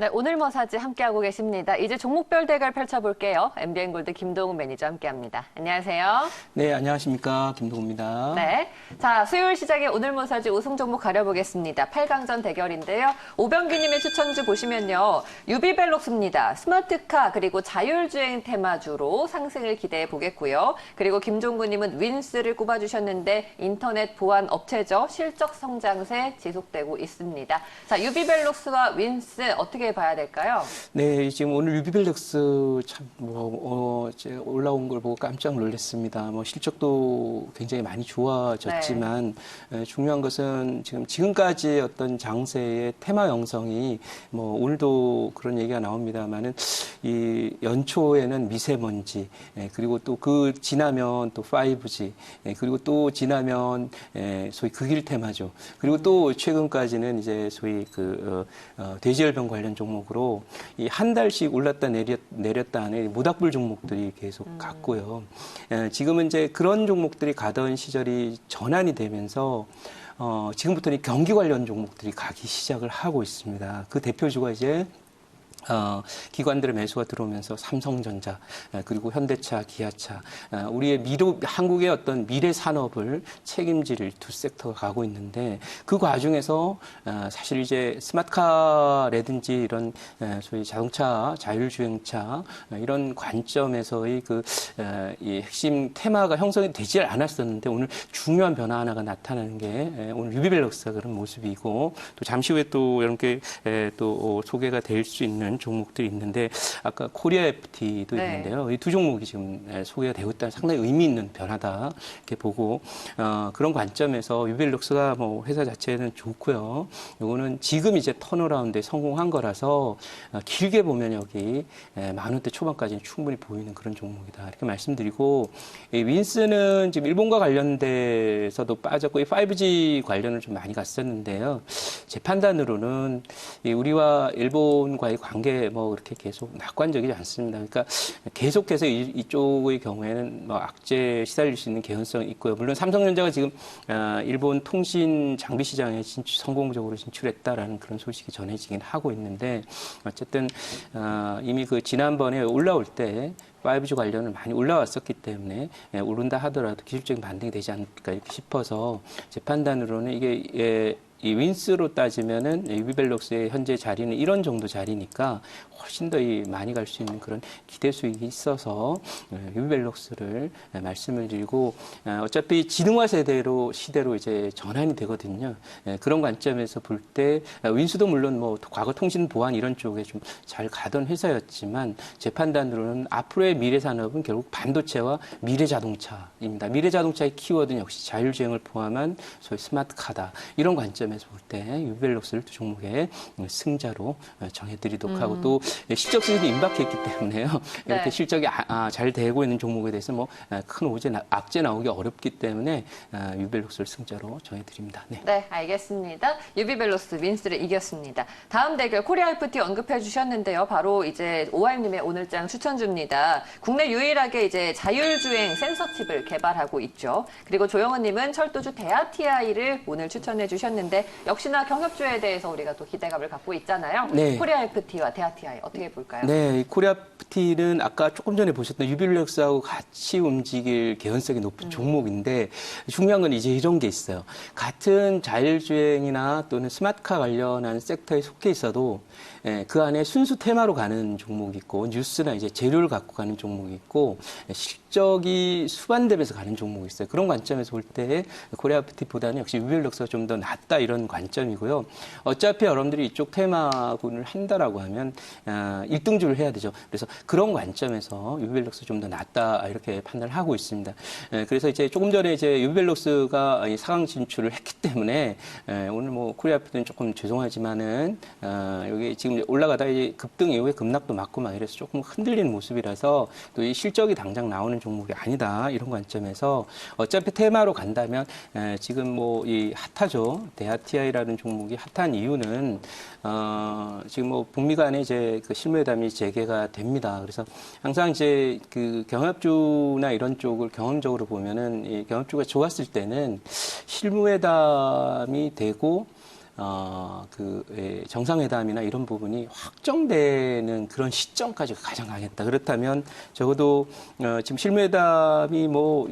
네, 오늘 뭐 사지 함께하고 계십니다. 이제 종목별 대결 펼쳐볼게요. MBN골드 김동훈 매니저 함께합니다. 안녕하세요. 네, 안녕하십니까. 김동훈입니다. 네, 자 수요일 시작에 오늘 뭐 사지 우승 종목 가려보겠습니다. 8강전 대결인데요. 오병기님의 추천주 보시면요. 유비벨록스입니다. 스마트카 그리고 자율주행 테마주로 상승을 기대해 보겠고요. 그리고 김종구님은 윈스를 꼽아주셨는데 인터넷 보안 업체죠. 실적 성장세 지속되고 있습니다. 자, 유비벨록스와 윈스 어떻게 봐야 될까요? 네, 지금 오늘 유비벨럭스 참 이제 올라온 걸 보고 깜짝 놀랐습니다. 실적도 굉장히 많이 좋아졌지만 중요한 것은 지금까지의 어떤 장세의 테마 형성이 오늘도 그런 얘기가 나옵니다만은 이 연초에는 미세먼지 그리고 또 그 지나면 또 5G 그리고 또 지나면 소위 극일 테마죠. 그리고 또 최근까지는 이제 소위 돼지열병 관련 종목으로 이 한 달씩 올랐다 내렸다 하는 모닥불 종목들이 계속 갔고요. 지금은 이제 그런 종목들이 가던 시절이 전환이 되면서 지금부터는 경기 관련 종목들이 가기 시작을 하고 있습니다. 그 대표주가 이제 기관들의 매수가 들어오면서 삼성전자, 그리고 현대차, 기아차, 우리의 한국의 어떤 미래 산업을 책임질 두 섹터가 가고 있는데 그 과정에서 사실 이제 스마트카라든지 이런 소위 자동차, 자율주행차 이런 관점에서의 이 핵심 테마가 형성이 되지 않았었는데 오늘 중요한 변화 하나가 나타나는 게 오늘 유비벨럭스가 그런 모습이고 또 잠시 후에 또 여러분께 또 소개가 될 수 있는 종목들이 있는데 아까 코리아 FT도 있는데요. 이 두 종목이 지금 소개가 되고 있다는 상당히 의미 있는 변화다 이렇게 보고 그런 관점에서 유비벨럭스가 회사 자체는 좋고요. 이거는 지금 이제 턴어라운드에 성공한 거라서 길게 보면 여기 10,000원대 초반까지는 충분히 보이는 그런 종목이다 이렇게 말씀드리고 이 윈스는 지금 일본과 관련돼서도 빠졌고 이 5G 관련을 좀 많이 갔었는데요. 제 판단으로는 우리와 일본과의 관계 그렇게 계속 낙관적이지 않습니다. 그러니까 계속해서 이쪽의 경우에는 악재에 시달릴 수 있는 개연성이 있고요. 물론 삼성전자가 지금 일본 통신 장비 시장에 성공적으로 진출했다라는 그런 소식이 전해지긴 하고 있는데 어쨌든 이미 지난번에 올라올 때 5G 관련은 많이 올라왔었기 때문에 오른다 하더라도 기술적인 반등이 되지 않을까 이렇게 싶어서 제 판단으로는 이게 이 윈스로 따지면은 유비벨럭스의 현재 자리는 이런 정도 자리니까 훨씬 더 많이 갈 수 있는 그런 기대 수익이 있어서 유비벨럭스를 말씀을 드리고 어차피 지능화 시대로 이제 전환이 되거든요. 그런 관점에서 볼 때 윈스도 물론 과거 통신 보안 이런 쪽에 좀 잘 가던 회사였지만 제 판단으로는 앞으로의 미래 산업은 결국 반도체와 미래 자동차입니다. 미래 자동차의 키워드는 역시 자율주행을 포함한 소위 스마트카다. 이런 관점에서 볼 때 유비벨럭스를 두 종목의 승자로 정해드리도록 하고 또 실적 수준이 임박했기 때문에요. 이렇게 실적이 잘 되고 있는 종목에 대해서 큰 악재 나오기 어렵기 때문에 유비벨럭스를 승자로 정해드립니다. 네, 알겠습니다. 유비벨럭스 윈스를 이겼습니다. 다음 대결 코리아 FT 언급해 주셨는데요. 바로 이제 오하임님의 오늘장 추천주입니다. 국내 유일하게 이제 자율주행 센서 칩을 개발하고 있죠. 그리고 조영원님은 철도주 대하TI를 오늘 추천해 주셨는데 역시나 경협주에 대해서 우리가 또 기대감을 갖고 있잖아요. 네. 코리아 FT와 대하TI 어떻게 볼까요? 네, 코리아 FT는 아까 조금 전에 보셨던 유비벨럭스하고 같이 움직일 개연성이 높은 종목인데 중요한 건 이제 이런 게 있어요. 같은 자율주행이나 또는 스마트카 관련한 섹터에 속해 있어도 그 안에 순수 테마로 가는 종목이 있고 뉴스나 이제 재료를 갖고 가는 종목이 있고 실적이 수반되면서 가는 종목이 있어요. 그런 관점에서 볼 때 코리아 FT보다는 역시 유비벨럭스가 좀 더 낫다 이런 관점이고요. 어차피 여러분들이 이쪽 테마군을 한다라고 하면 1등주를 해야 되죠. 그래서 그런 관점에서 유비벨럭스 좀 더 낫다 이렇게 판단을 하고 있습니다. 그래서 이제 조금 전에 이제 유비벨럭스가 4강 진출을 했기 때문에 오늘 코리아 FT는 조금 죄송하지만은 여기 지금 올라가다가 급등 이후에 급락도 맞고 막 이래서 조금 흔들리는 모습이라서 또 이 실적이 당장 나오는 종목이 아니다 이런 관점에서 어차피 테마로 간다면 지금 이 핫하죠. 대하TI라는 종목이 핫한 이유는 지금 북미 간에 이제 실무회담이 재개가 됩니다. 그래서 항상 이제 경합주나 이런 쪽을 경험적으로 보면은 이 경합주가 좋았을 때는 실무회담이 되고 정상회담이나 이런 부분이 확정되는 그런 시점까지 가장 강했다. 그렇다면 적어도 지금 실무회담이 뭐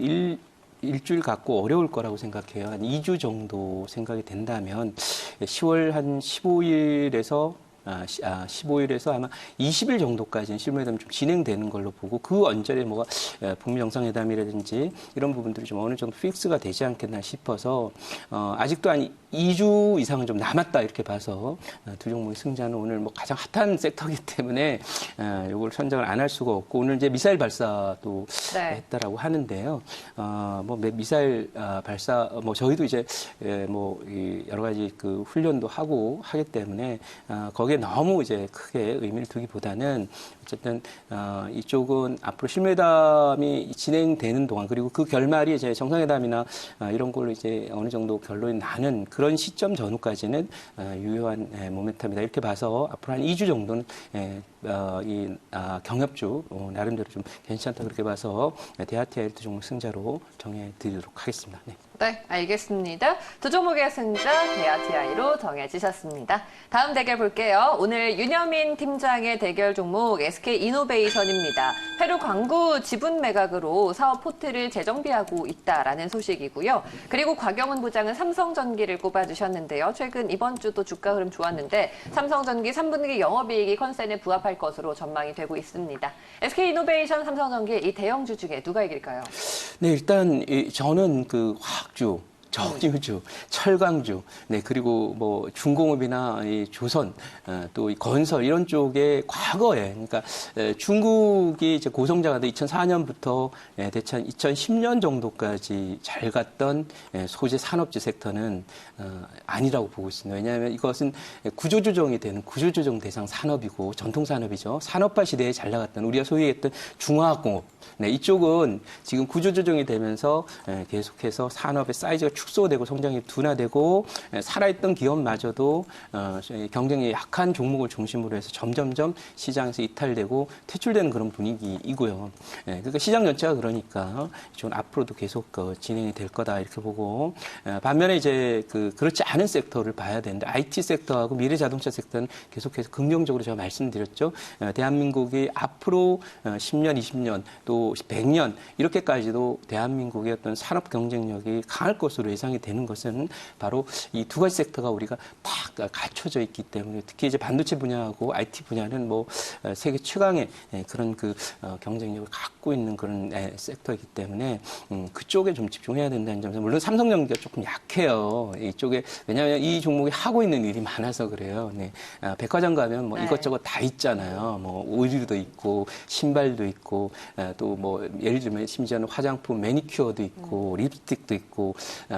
일주일 갖고 어려울 거라고 생각해요. 한 2주 정도 생각이 된다면 10월 한 15일에서 15일에서 아마 20일 정도까지는 실무회담이 좀 진행되는 걸로 보고 그 언저리에 뭐가 북미 정상회담이라든지 이런 부분들이 좀 어느 정도 픽스가 되지 않겠나 싶어서 아직도 한 2주 이상은 좀 남았다 이렇게 봐서 두 종목의 승자는 오늘 뭐 가장 핫한 섹터이기 때문에 이걸 선정을 안 할 수가 없고 오늘 이제 미사일 발사도 했다라고 하는데요. 뭐 미사일 발사 뭐 저희도 이제 여러 가지 그 훈련도 하고 하기 때문에 거기에 너무 이제 크게 의미를 두기보다는 어쨌든 이쪽은 앞으로 실무회담이 진행되는 동안 그리고 그 결말이 이제 정상회담이나 이런 걸로 이제 어느 정도 결론이 나는 그런 시점 전후까지는 유효한 모멘텀이다 이렇게 봐서 앞으로 한 2주 정도는 경협주 나름대로 좀 괜찮다 그렇게 봐서 대하티아일 두 종목 승자로 정해드리도록 하겠습니다. 네. 네, 알겠습니다. 두 종목의 승자 대하티아이로 정해지셨습니다. 다음 대결 볼게요. 오늘 윤여민 팀장의 대결 종목 SK이노베이션입니다. 페루 광구 지분 매각으로 사업 포트를 재정비하고 있다라는 소식이고요. 그리고 곽영은 부장은 삼성전기를 꼽아주셨는데요. 최근 이번 주도 주가 흐름 좋았는데 삼성전기 3분기 영업이익이 컨센에 부합할 것으로 전망이 되고 있습니다. SK이노베이션, 삼성전기 이 대형주 중에 누가 이길까요? 네, 일단 저는 그 화학주, 정유주, 철강주, 네, 그리고 뭐 중공업이나 이 조선, 또 이 건설 이런 쪽에 과거에, 그러니까 중국이 이제 고성장하 2004년부터 대체 2010년 정도까지 잘 갔던 소재 산업재 섹터는 아니라고 보고 있습니다. 왜냐하면 이것은 구조조정이 되는 구조조정 대상 산업이고 전통 산업이죠. 산업화 시대에 잘 나갔던 우리가 소위 했던 중화학공업, 네, 이쪽은 지금 구조조정이 되면서 계속해서 산업의 사이즈가 축소되고 성장이 둔화되고 살아있던 기업마저도 경쟁이 약한 종목을 중심으로 해서 점점점 시장에서 이탈되고 퇴출되는 그런 분위기이고요. 그러니까 시장 전체가 그러니까 좀 앞으로도 계속 진행이 될 거다 이렇게 보고 반면에 이제 그렇지 않은 섹터를 봐야 되는데 IT 섹터하고 미래 자동차 섹터는 계속해서 긍정적으로 제가 말씀드렸죠. 대한민국이 앞으로 10년, 20년 또 100년 이렇게까지도 대한민국의 어떤 산업 경쟁력이 강할 것으로 예상이 되는 것은 바로 이 두 가지 섹터가 우리가 딱 갖춰져 있기 때문에 특히 이제 반도체 분야하고 IT 분야는 뭐 세계 최강의 그런 경쟁력을 갖고 있는 그런 섹터이기 때문에 그쪽에 좀 집중해야 된다는 점에서 물론 삼성전기가 조금 약해요. 이쪽에 왜냐하면 이 종목이 하고 있는 일이 많아서 그래요. 네. 백화점 가면 뭐 이것저것 다 있잖아요. 뭐 의류도 있고 신발도 있고 또 뭐 예를 들면 심지어는 화장품 매니큐어도 있고 립스틱도 있고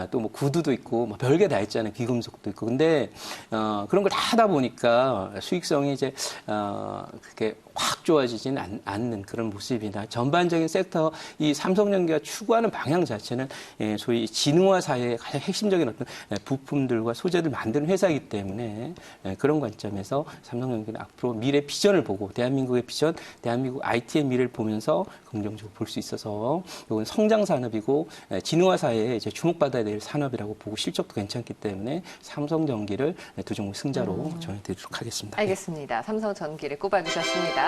또 뭐 구두도 있고 뭐 별게 다 있잖아요. 귀금속도 있고. 근데 그런 걸 다 하다 보니까 수익성이 이제 그렇게 확 좋아지지는 않는 그런 모습이나 전반적인 섹터 이 삼성전기가 추구하는 방향 자체는 소위 지능화 사회의 가장 핵심적인 어떤 부품들과 소재들 만드는 회사이기 때문에 그런 관점에서 삼성전기는 앞으로 미래 비전을 보고 대한민국의 비전, 대한민국 IT의 미래를 보면서 긍정적으로 볼 수 있어서 이건 성장 산업이고 지능화 사회에 이제 주목받아야 될 산업이라고 보고 실적도 괜찮기 때문에 삼성전기를 두 종목 승자로 정해드리도록 하겠습니다. 알겠습니다. 삼성전기를 꼽아주셨습니다.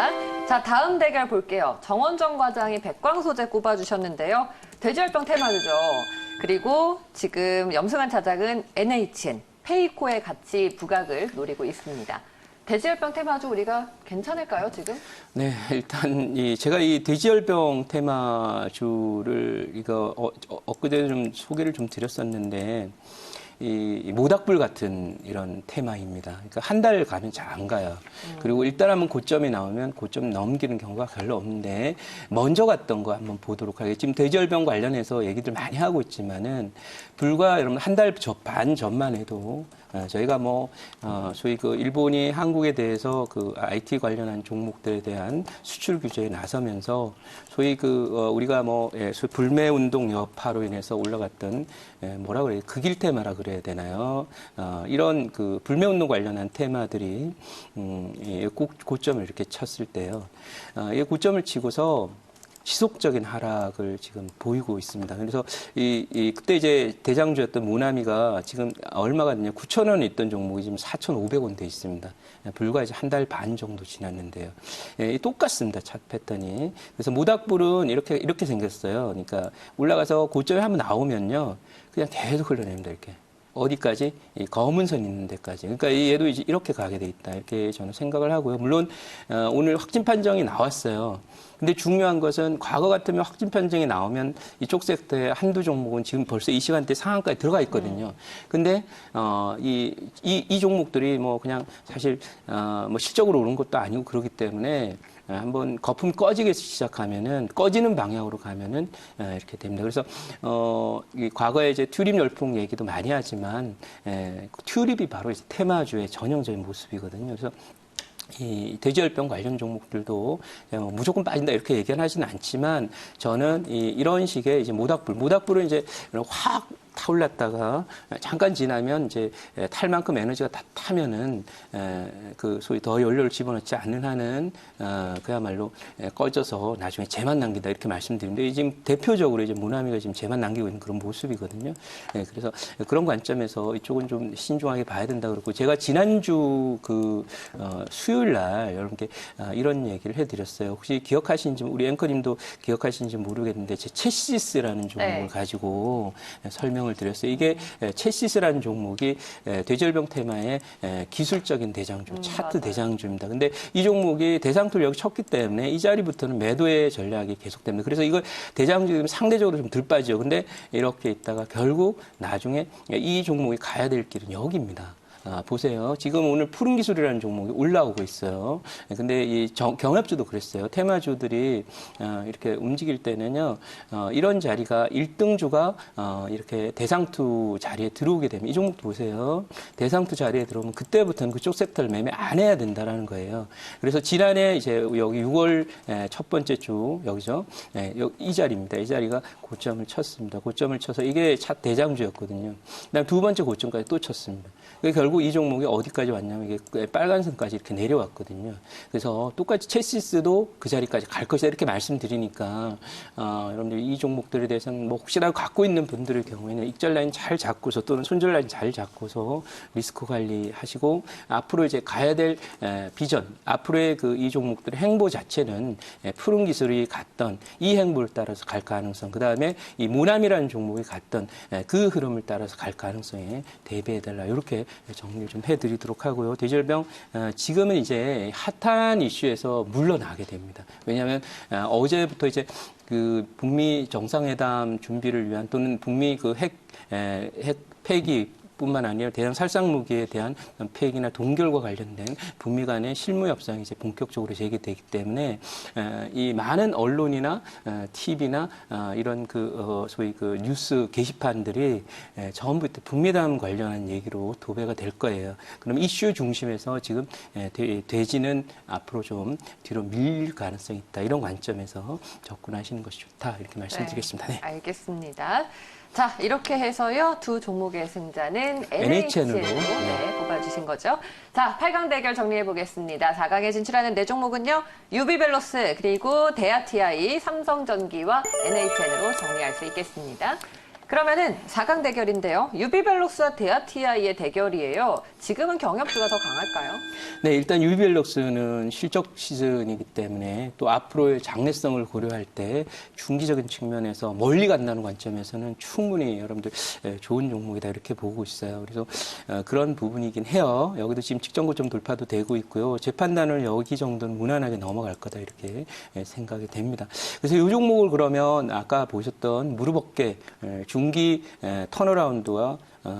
자, 다음 대결 볼게요. 정원정 과장이 백광소재 꼽아주셨는데요. 돼지열병 테마주죠. 그리고 지금 염승한 차장은 NHN, 페이코의 같이 부각을 노리고 있습니다. 돼지열병 테마주 우리가 괜찮을까요, 지금? 네, 일단 제가 이 돼지열병 테마주를 엊그제 좀 소개를 좀 드렸었는데 이 모닥불 같은 이런 테마입니다. 그러니까 한 달 가면 잘 안 가요. 그리고 일단 한번 고점이 나오면 고점 넘기는 경우가 별로 없는데 먼저 갔던 거 한번 보도록 하겠습니다. 지금 돼지열병 관련해서 얘기들 많이 하고 있지만은 불과 여러분 한 달 반 전만 해도 저희가 소위 일본이 한국에 대해서 IT 관련한 종목들에 대한 수출 규제에 나서면서 소위 우리가 소위 불매 운동 여파로 인해서 올라갔던 뭐라 그래요? 극일 테마라 그래야 되나요? 이런 불매 운동 관련한 테마들이 고점을 이렇게 쳤을 때요. 이 고점을 치고서 지속적인 하락을 지금 보이고 있습니다. 그래서 그때 이제 대장주였던 모나미가 지금 얼마가 되냐 9,000원에 있던 종목이 지금 4,500원 돼 있습니다. 불과 이제 한 달 반 정도 지났는데요. 똑같습니다. 차트 패턴이. 그래서 모닥불은 이렇게 생겼어요. 그러니까 올라가서 고점에 한번 나오면요. 그냥 계속 흘러냅니다. 이렇게. 어디까지? 이 검은 선 있는 데까지. 그러니까 얘도 이제 이렇게 가게 돼 있다. 이렇게 저는 생각을 하고요. 물론 오늘 확진 판정이 나왔어요. 근데 중요한 것은 과거 같으면 확진 판정이 나오면 이쪽 섹터의 한두 종목은 지금 벌써 이 시간대 상한가에 들어가 있거든요. 근데 이 종목들이 뭐 그냥 사실 뭐 실적으로 오른 것도 아니고 그렇기 때문에 한번 거품 꺼지기 시작하면은 꺼지는 방향으로 가면은 이렇게 됩니다. 그래서 이 과거에 이제 튤립 열풍 얘기도 많이 하지만 튤립이 바로 이제 테마주의 전형적인 모습이거든요. 그래서 이 돼지열병 관련 종목들도 무조건 빠진다 이렇게 얘기는 하지는 않지만 저는 이런 식의 이제 모닥불은 이제 확 타올랐다가 잠깐 지나면 이제 탈 만큼 에너지가 다 타면은 그 소위 더 연료를 집어넣지 않는 한은 그야말로 꺼져서 나중에 재만 남긴다 이렇게 말씀드리는데 지금 대표적으로 이제 모나미가 지금 재만 남기고 있는 그런 모습이거든요. 그래서 그런 관점에서 이쪽은 좀 신중하게 봐야 된다 그러고 제가 지난주 그 수요일 날 여러분께 이런 얘기를 해드렸어요. 혹시 기억하시는지 우리 앵커님도 기억하시는지 모르겠는데 제 체시스라는 종목을 가지고 설명을 드렸어요. 이게 체시스라는 종목이 돼지열병 테마의 기술적인 대장주, 차트 맞아요. 대장주입니다. 근데 이 종목이 대상투를 여기 쳤기 때문에 이 자리부터는 매도의 전략이 계속됩니다. 그래서 이걸 대장주 상대적으로 좀 들빠지죠. 근데 이렇게 있다가 결국 나중에 이 종목이 가야 될 길은 여기입니다. 보세요. 지금 오늘 푸른 기술이라는 종목이 올라오고 있어요. 근데 이 경합주도 그랬어요. 테마주들이 이렇게 움직일 때는요, 이런 자리가 1등주가 이렇게 대상투 자리에 들어오게 되면 이 종목도 보세요. 대상투 자리에 들어오면 그때부터는 그쪽 섹터를 매매 안 해야 된다라는 거예요. 그래서 지난해 이제 여기 6월 첫 번째 주 여기죠. 이 자리입니다. 이 자리가 고점을 쳤습니다. 고점을 쳐서 이게 차 대장주였거든요. 그다음 두 번째 고점까지 또 쳤습니다. 결국 이 종목이 어디까지 왔냐면 이게 빨간 선까지 이렇게 내려왔거든요. 그래서 똑같이 체시스도 그 자리까지 갈 것이다 이렇게 말씀드리니까 여러분들 이 종목들에 대해서는 뭐 혹시라도 갖고 있는 분들의 경우에는 익절 라인 잘 잡고서 또는 손절 라인 잘 잡고서 리스크 관리하시고 앞으로 이제 가야 될 비전, 앞으로의 그 이 종목들의 행보 자체는 푸른 기술이 갔던 이 행보를 따라서 갈 가능성, 그 다음에 이 모남이라는 종목이 갔던 그 흐름을 따라서 갈 가능성에 대비해달라 이렇게 정리를 좀 해드리도록 하고요. 돼지열병 지금은 이제 핫한 이슈에서 물러나게 됩니다. 왜냐하면 어제부터 이제 그 북미 정상회담 준비를 위한 또는 북미 그 핵 폐기 뿐만 아니라 대량 살상 무기에 대한 폐기나 동결과 관련된 북미 간의 실무 협상이 이제 본격적으로 재개되기 때문에 이 많은 언론이나 TV나 이런 그 소위 그 뉴스 게시판들이 전부 북미담 관련한 얘기로 도배가 될 거예요. 그럼 이슈 중심에서 지금 돼지는 앞으로 좀 뒤로 밀릴 가능성이 있다. 이런 관점에서 접근하시는 것이 좋다. 이렇게 말씀드리겠습니다. 네. 알겠습니다. 자, 이렇게 해서요. 두 종목의 승자는 NHN으로 뽑아주신 거죠. 자, 8강 대결 정리해 보겠습니다. 4강에 진출하는 네 종목은요. 유비벨로스, 그리고 대아TI, 삼성전기와 NHN으로 정리할 수 있겠습니다. 그러면은 4강 대결인데요. 유비벨록스와 대아TI의 대결이에요. 지금은 경협주가 더 강할까요? 네, 일단 유비벨록스는 실적 시즌이기 때문에 또 앞으로의 장래성을 고려할 때 중기적인 측면에서 멀리 간다는 관점에서는 충분히 여러분들 좋은 종목이다 이렇게 보고 있어요. 그래서 그런 부분이긴 해요. 여기도 지금 직전 고점 돌파도 되고 있고요. 제 판단을 여기 정도는 무난하게 넘어갈 거다 이렇게 생각이 됩니다. 그래서 이 종목을 그러면 아까 보셨던 무릎 어깨 중기 턴어라운드와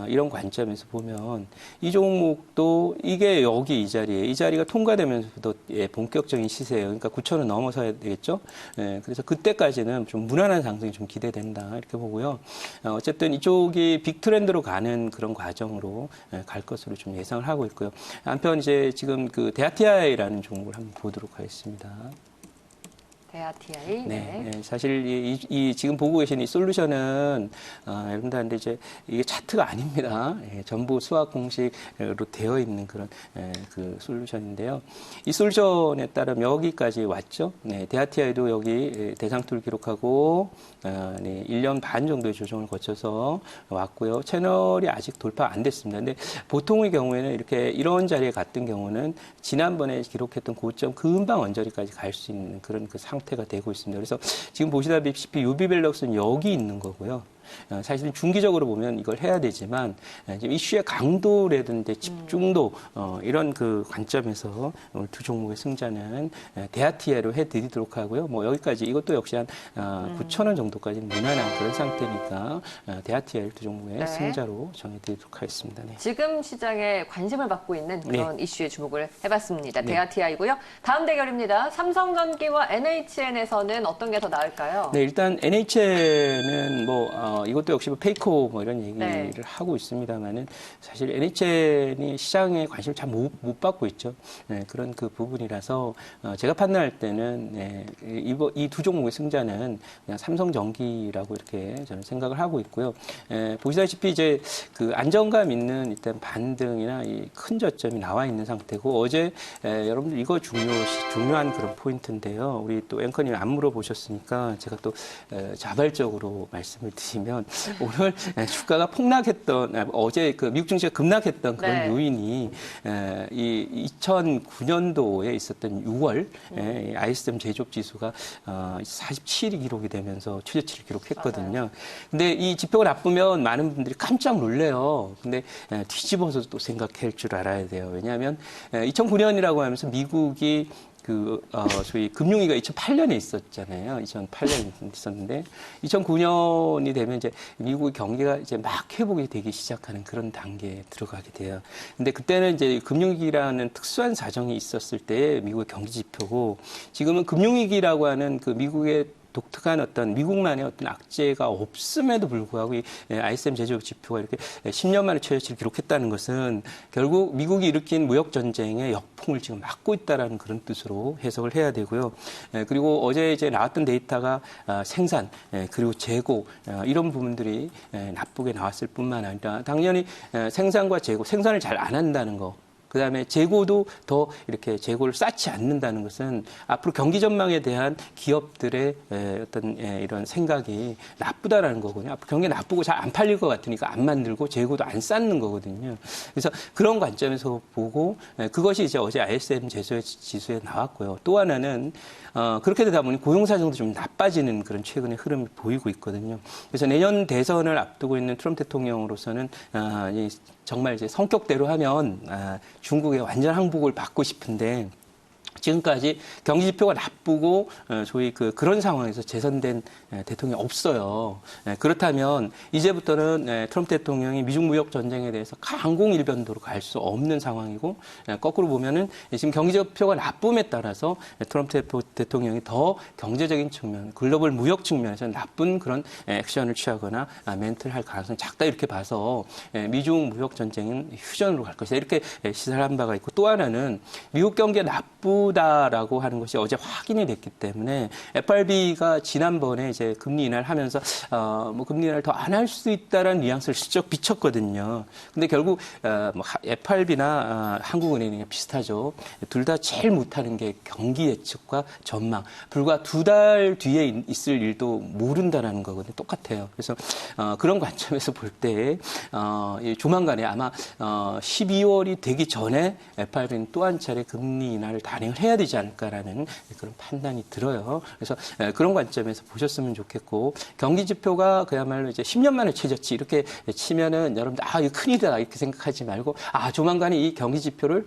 이런 관점에서 보면 이 종목도 이게 여기 이 자리에 이 자리가 통과되면서도 본격적인 시세예요. 그러니까 9,000원 넘어서야 되겠죠. 그래서 그때까지는 좀 무난한 상승이 좀 기대된다 이렇게 보고요. 어쨌든 이쪽이 빅 트렌드로 가는 그런 과정으로 갈 것으로 좀 예상을 하고 있고요. 한편 이제 지금 그 대아TI라는 종목을 한번 보도록 하겠습니다. 대하 TI. 네, 네, 사실 지금 보고 계신 이 솔루션은 여러분들한테 이제 이게 차트가 아닙니다. 예, 전부 수학 공식으로 되어 있는 그런 그 솔루션인데요. 이 솔루션에 따르면 여기까지 왔죠. 네, 대하 TI도 여기 대상투를 기록하고 네, 1년 반 정도의 조정을 거쳐서 왔고요. 채널이 아직 돌파 안 됐습니다. 근데 보통의 경우에는 이렇게 이런 자리에 갔던 경우는 지난번에 기록했던 고점 금방 언저리까지 갈 수 있는 그런 그 상태가 되고 있습니다. 그래서 지금 보시다시피 유비밸럭스는 여기 있는 거고요. 사실은 중기적으로 보면 이걸 해야 되지만 지금 이슈의 강도라든지 집중도 이런 그 관점에서 오늘 두 종목의 승자는 대하 TI로 해드리도록 하고요. 뭐 여기까지 이것도 역시 한 9,000원 정도까지 무난한 그런 상태니까 대하 TI 두 종목의 네. 승자로 정해드리도록 하겠습니다. 네. 지금 시장에 관심을 받고 있는 그런 이슈에 주목을 해봤습니다. 네. 대하 TI고요. 다음 대결입니다. 삼성전기와 NHN에서는 어떤 게 더 나을까요? 네, 일단 NHN은 이것도 역시 페이커 이런 얘기를 네. 하고 있습니다만은 사실 NHN이 시장에 관심을 잘 못 받고 있죠. 네, 그런 그 부분이라서 제가 판단할 때는 네, 이 두 종목의 승자는 그냥 삼성전기라고 이렇게 저는 생각을 하고 있고요. 보시다시피 이제 그 안정감 있는 일단 반등이나 이 큰 저점이 나와 있는 상태고 어제 여러분들 이거 중요한 그런 포인트인데요. 우리 또 앵커님 안 물어보셨으니까 제가 또 자발적으로 말씀을 드리면 오늘 주가가 폭락했던 어제 그 미국 증시가 급락했던 그런 네. 요인이 이 2009년도에 있었던 6월 ISM 제조업 지수가 47이 기록이 되면서 최저치를 기록했거든요. 맞아요. 근데 이 지표가 나쁘면 많은 분들이 깜짝 놀래요. 근데 뒤집어서 또 생각할 줄 알아야 돼요. 왜냐하면 2009년이라고 하면서 미국이 소위 금융위기가 2008년에 있었잖아요. 2008년에 있었는데, 2009년이 되면 이제 미국의 경기가 이제 막 회복이 되기 시작하는 그런 단계에 들어가게 돼요. 근데 그때는 이제 금융위기라는 특수한 사정이 있었을 때 미국의 경기 지표고, 지금은 금융위기라고 하는 그 미국의 독특한 어떤 미국만의 어떤 악재가 없음에도 불구하고 이 ISM 제조업 지표가 이렇게 10년 만에 최저치를 기록했다는 것은 결국 미국이 일으킨 무역 전쟁의 역풍을 지금 막고 있다라는 그런 뜻으로 해석을 해야 되고요. 그리고 어제 이제 나왔던 데이터가 생산 그리고 재고 이런 부분들이 나쁘게 나왔을 뿐만 아니라 당연히 생산과 재고 생산을 잘 안 한다는 거. 그다음에 재고도 더 이렇게 재고를 쌓지 않는다는 것은 앞으로 경기 전망에 대한 기업들의 어떤 이런 생각이 나쁘다라는 거거든요. 앞으로 경기 나쁘고 잘 안 팔릴 것 같으니까 안 만들고 재고도 안 쌓는 거거든요. 그래서 그런 관점에서 보고 그것이 이제 어제 ISM 지수에 나왔고요. 또 하나는 그렇게 되다 보니 고용 사정도 좀 나빠지는 그런 최근의 흐름을 보이고 있거든요. 그래서 내년 대선을 앞두고 있는 트럼프 대통령으로서는 정말 이제 성격대로 하면 중국의 완전 항복을 받고 싶은데 지금까지 경기 지표가 나쁘고 소위 그런 상황에서 재선된 대통령이 없어요. 그렇다면 이제부터는 트럼프 대통령이 미중 무역 전쟁에 대해서 강공일변도로 갈 수 없는 상황이고 거꾸로 보면은 지금 경기 지표가 나쁨에 따라서 트럼프 대통령이 더 경제적인 측면, 글로벌 무역 측면에서 나쁜 그런 액션을 취하거나 멘트를 할 가능성이 작다 이렇게 봐서 미중 무역 전쟁은 휴전으로 갈 것이다 이렇게 시사를 한 바가 있고 또 하나는 미국 경기가 나쁘다라고 하는 것이 어제 확인이 됐기 때문에 FRB가 지난번에 이제 금리 인하를 하면서 금리 인하를 더 안 할 수 있다라는 뉘앙스를 슬쩍 비쳤거든요. 근데 결국 FRB나 한국은행이 비슷하죠. 둘 다 제일 못하는 게 경기 예측과 전망. 불과 2달 뒤에 있을 일도 모른다라는 거거든요. 똑같아요. 그래서 그런 관점에서 볼 때 조만간에 아마 12월이 되기 전에 FRB는 또 한 차례 금리 인하를 단행을 해야 되지 않을까라는 그런 판단이 들어요. 그래서 그런 관점에서 보셨으면 좋겠고 경기 지표가 그야말로 이제 10년 만에 최저치 이렇게 치면은 여러분들 이거 큰일이다 이렇게 생각하지 말고 조만간에 이 경기 지표를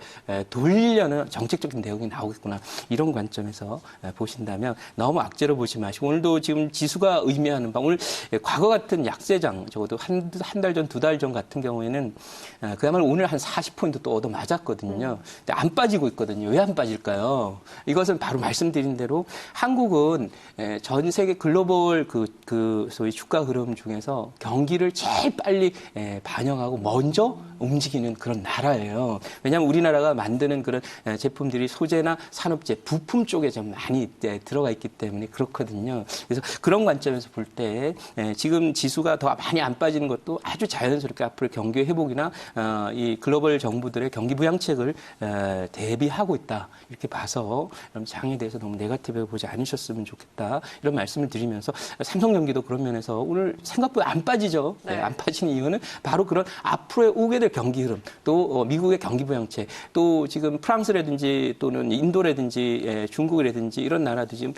돌리려는 정책적인 내용이 나오겠구나 이런 관점에서 보신다면 너무 악재로 보지 마시고 오늘도 지금 지수가 의미하는 바 오늘 과거 같은 약세장 적어도 한 달 전, 2달 전 같은 경우에는 그야말로 오늘 한 40포인트 또 얻어 맞았거든요. 근데 안 빠지고 있거든요. 왜 안 빠질까요? 달라요. 이것은 바로 말씀드린 대로 한국은 전 세계 글로벌 소위 주가 흐름 중에서 경기를 제일 빨리 반영하고 먼저 움직이는 그런 나라예요. 왜냐하면 우리나라가 만드는 그런 제품들이 소재나 산업재, 부품 쪽에 좀 많이 들어가 있기 때문에 그렇거든요. 그래서 그런 관점에서 볼 때 지금 지수가 더 많이 안 빠지는 것도 아주 자연스럽게 앞으로 경기 회복이나 이 글로벌 정부들의 경기 부양책을 대비하고 있다. 이렇게 봐서 장에 대해서 너무 네거티브하게 보지 않으셨으면 좋겠다. 이런 말씀을 드리면서 삼성전기도 그런 면에서 오늘 생각보다 안 빠지죠. 네. 안 빠지는 이유는 바로 그런 앞으로의 오게 될 경기 흐름, 또 미국의 경기 부양책, 또 지금 프랑스라든지 또는 인도라든지 중국이라든지 이런 나라도 지금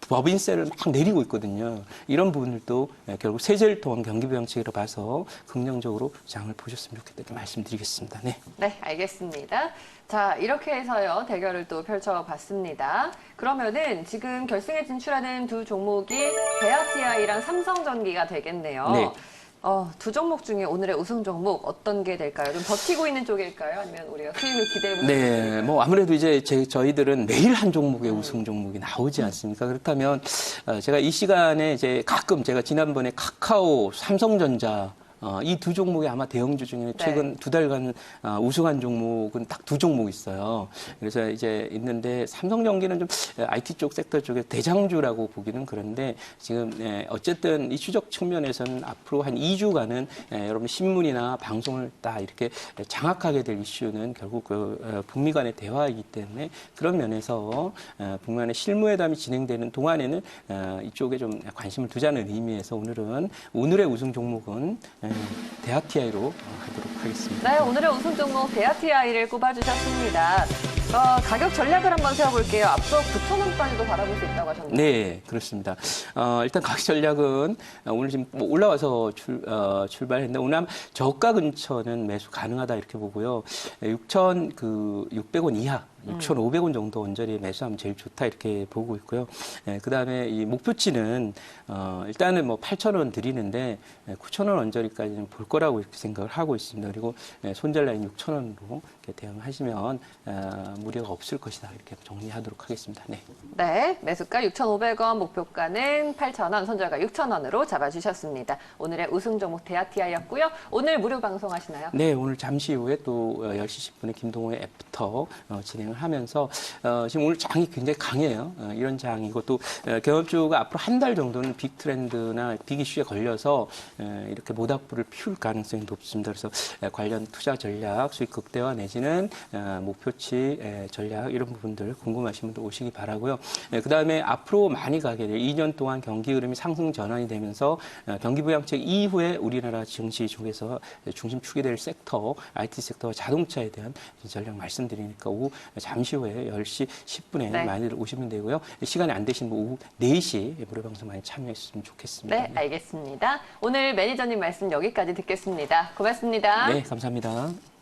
법인세를 막 내리고 있거든요. 이런 부분들도 결국 세제를 통한 경기 부양책으로 봐서 긍정적으로 장을 보셨으면 좋겠다 이렇게 말씀드리겠습니다. 네. 네, 알겠습니다. 자, 이렇게 해서요, 대결을 또 펼쳐봤습니다. 그러면은 지금 결승에 진출하는 두 종목이 베아티아이랑 삼성전기가 되겠네요. 네. 두 종목 중에 오늘의 우승 종목 어떤 게 될까요? 좀 버티고 있는 쪽일까요? 아니면 우리가 수익을 기대해보는 네, 뭐 아무래도 이제 저희들은 매일 한 종목의 우승 종목이 나오지 않습니까? 그렇다면 제가 이 시간에 이제 가끔 제가 지난번에 카카오, 삼성전자 이 두 종목이 아마 대형주 중에 최근 두 달간 우승한 종목은 딱 두 종목 있어요. 그래서 이제 있는데 삼성전기는 좀 IT 쪽 섹터 쪽에 대장주라고 보기는 그런데 지금 어쨌든 이 추적 측면에서는 앞으로 한 2주간은 여러분 신문이나 방송을 다 이렇게 장악하게 될 이슈는 결국 북미 간의 대화이기 때문에 그런 면에서 북미 간의 실무회담이 진행되는 동안에는 이쪽에 좀 관심을 두자는 의미에서 오늘의 우승 종목은 베아티아이로 하도록 하겠습니다. 네, 오늘의 우승 종목 베아티아이를 꼽아주셨습니다. 가격 전략을 한번 세워볼게요. 앞서 9,000원까지도 바라볼 수 있다고 하셨는데. 네, 그렇습니다. 일단 가격 전략은 오늘 지금 뭐 올라와서 출발했는데 오늘 아마 저가 근처는 매수 가능하다 이렇게 보고요. 6,600원 이하. 6,500원 정도 언저리에 매수하면 제일 좋다 이렇게 보고 있고요. 그다음에 이 목표치는 일단은 뭐 8,000원 드리는데 9,000원 언저리까지는 볼 거라고 이렇게 생각을 하고 있습니다. 그리고 손절 라인 6,000원으로 대응하시면 무리가 없을 것이다 이렇게 정리하도록 하겠습니다. 네. 네, 매수가 6,500원, 목표가는 8,000원, 손절가 6,000원으로 잡아주셨습니다. 오늘의 우승 종목 베아티아이였고요. 오늘 무료 방송하시나요? 네, 오늘 잠시 후에 또 10시 10분에 김동호의 애프터 진행을 하면서 지금 오늘 장이 굉장히 강해요. 이런 장이고 또 경험주가 앞으로 한 달 정도는 빅 트렌드나 빅 이슈에 걸려서 이렇게 모닥불을 피울 가능성이 높습니다. 그래서 관련 투자 전략, 수익 극대화 내지는 목표치 전략 이런 부분들 궁금하신 분들 오시기 바라고요. 그다음에 앞으로 많이 가게 될 2년 동안 경기 흐름이 상승 전환이 되면서 경기 부양책 이후에 우리나라 증시 쪽에서 중심축이 될 섹터, IT 섹터와 자동차에 대한 전략 말씀드리니까 오후 잠시 후에 10시 10분에 네. 많이들 오시면 되고요. 시간이 안 되신 분 오후 4시 무료 방송 많이 참여했으면 좋겠습니다. 네, 알겠습니다. 오늘 매니저님 말씀 여기까지 듣겠습니다. 고맙습니다. 네, 감사합니다.